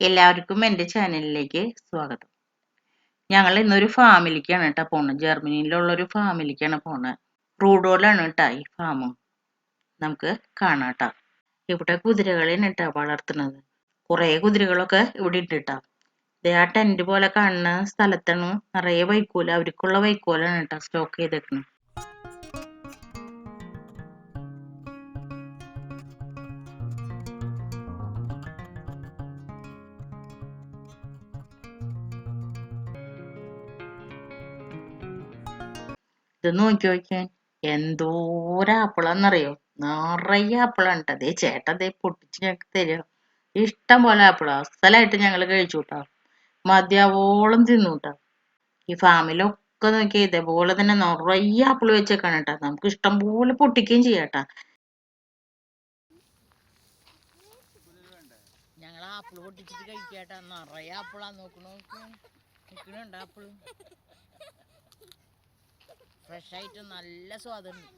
എല്ലാവർക്കും എൻ്റെ ചാനലിലേക്ക് സ്വാഗതം. ഞങ്ങൾ ഇന്നൊരു ഫാമിലേക്കാണ് കേട്ടോ പോണത്. ജർമ്മനിയിലുള്ള ഒരു ഫാമിലേക്കാണ് പോണത്. റൂഡോയിലാണ് കേട്ടോ ഈ ഫാം. നമുക്ക് കാണാം കേട്ടോ. ഇവിടെ കുതിരകളെയാണ് കേട്ടോ വളർത്തുന്നത്. കുറേ കുതിരകളൊക്കെ ഇവിടെ ഉണ്ട് കേട്ടോ. ഇത് ആ ടെന്റ് പോലെ കാണുന്ന സ്ഥലത്താണ് നിറയെ വൈക്കോല, അവർക്കുള്ള വൈക്കോലാണ് കേട്ടോ സ്റ്റോക്ക് ചെയ്തേക്കുന്നത്. ഇത് നോക്കാൻ എന്തോരാപ്പിളാന്നറിയോ, നിറയെ ആപ്പിളാണ് കേട്ടോ. അതേ ചേട്ടൻ അതേ പൊട്ടിച്ച് ഞങ്ങൾക്ക് തരുക. ഇഷ്ടം പോലെ ആപ്പിളാ. അസലായിട്ട് ഞങ്ങൾ കഴിച്ചു കേട്ടോ. മതിയാവോളം തിന്നു കേട്ടോ. ഈ ഫാമിലൊക്കെ നോക്കിയാൽ ഇതേപോലെ തന്നെ നിറയെ ആപ്പിള് വെച്ചേക്കാണ് കേട്ടോ. നമുക്ക് ഇഷ്ടം പോലെ പൊട്ടിക്കുകയും ചെയ്യാം കേട്ടോ. ഞങ്ങൾ ആപ്പിള് പൊട്ടിച്ചിട്ട് കഴിക്കാട്ടാ. നിറയെ ആപ്പിളാ. നിൽക്കണുണ്ട് ആപ്പിള്. ഫ്രഷ് ആയിട്ട് നല്ല സ്വാദുണ്ട്.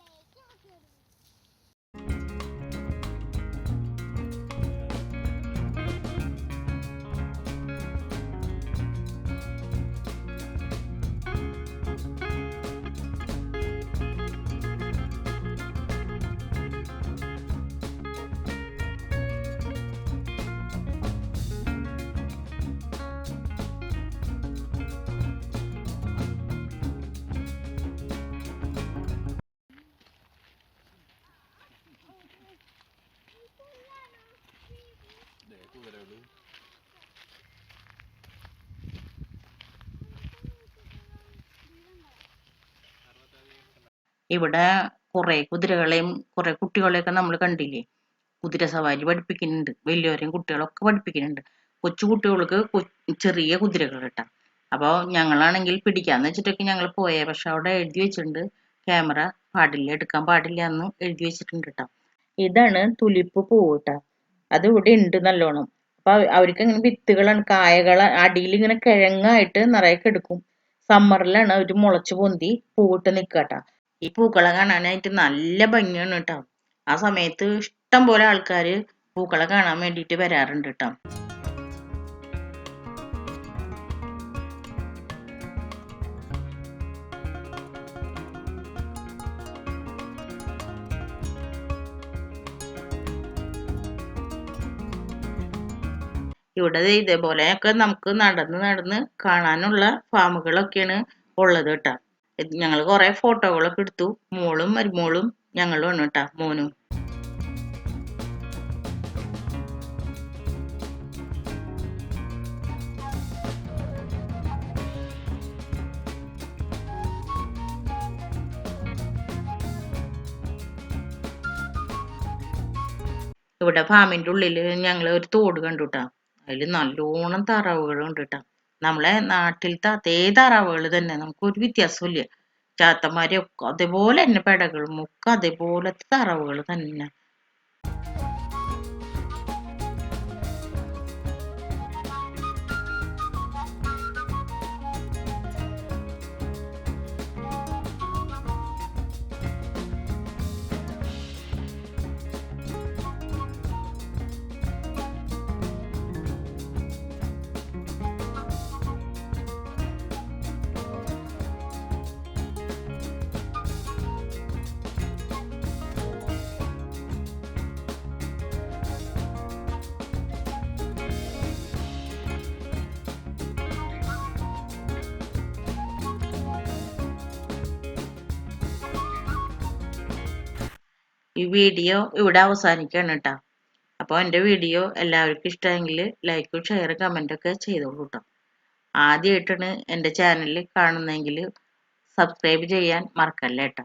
ഇവിടെ കുറെ കുതിരകളെയും കുറെ കുട്ടികളെയൊക്കെ നമ്മൾ കണ്ടില്ലേ. കുതിര സവാരി പഠിപ്പിക്കുന്നുണ്ട്. വലിയവരെയും കുട്ടികളൊക്കെ പഠിപ്പിക്കുന്നുണ്ട്. കൊച്ചു കുട്ടികൾക്ക് ചെറിയ കുതിരകൾ കേട്ടാ. അപ്പോൾ ഞങ്ങളാണെങ്കിൽ പിടിക്കാന്ന് വെച്ചിട്ടൊക്കെ ഞങ്ങൾ പോയേ. പക്ഷെ അവിടെ എഴുതി വെച്ചിട്ടുണ്ട് ക്യാമറ പാടില്ല, എടുക്കാൻ പാടില്ല എന്ന് എഴുതി വെച്ചിട്ടുണ്ട് കേട്ടോ. ഇതാണ് തുലിപ്പ് പൂവ് കേട്ടോ. അത് ഇവിടെ ഉണ്ട് നല്ലോണം. അപ്പൊ അവർക്ക് ഇങ്ങനെ വിത്തുകളാണ്, കായകള് അടിയിൽ ഇങ്ങനെ കിഴങ്ങായിട്ട് നിറയെ എടുക്കും. സമ്മറിലാണ് അവര് മുളച്ചു പൊന്തി പൂവിട്ട് നിൽക്കട്ടാ. ഈ പൂക്കളെ കാണാനായിട്ട് നല്ല ഭംഗിയാണ് കേട്ടോ. ആ സമയത്ത് ഇഷ്ടം പോലെ ആൾക്കാര് പൂക്കളെ കാണാൻ വേണ്ടിയിട്ട് വരാറുണ്ട് കേട്ടോ. ഇവിടെ ഇതേപോലെയൊക്കെ നമുക്ക് നടന്ന് കാണാനുള്ള ഫാമുകളൊക്കെയാണ് ഉള്ളത് കേട്ടോ. ഞങ്ങൾ കുറെ ഫോട്ടോകളൊക്കെ എടുത്തു. മോളും മരുമോളും ഞങ്ങളും ആണ് കേട്ടോ, മോനും. ഇവിടെ ഫാമിന്റെ ഉള്ളില് ഞങ്ങൾ ഒരു തോട് കണ്ടു കേട്ടോ. അതിൽ നല്ലോണം താറാവുകളുണ്ട് കേട്ടോ. നമ്മളെ നാട്ടിലത്തെ അതേ താറാവുകൾ തന്നെ, നമുക്കൊരു വ്യത്യാസമില്ല. ചാത്തന്മാരെയൊക്കെ അതേപോലെ തന്നെ, പെടകളും ഒക്കെ അതേപോലത്തെ താറാവുകൾ തന്നെ. ഈ വീഡിയോ ഇവിടെ അവസാനിക്കാണ് കേട്ടോ. അപ്പോൾ എൻ്റെ വീഡിയോ എല്ലാവർക്കും ഇഷ്ടമെങ്കിൽ ലൈക്കും ഷെയറും കമൻറ്റൊക്കെ ചെയ്തോളൂ കേട്ടോ. ആദ്യമായിട്ടാണ് എൻ്റെ ചാനൽ കാണുന്നതെങ്കിൽ സബ്സ്ക്രൈബ് ചെയ്യാൻ മറക്കല്ലേ കേട്ടോ.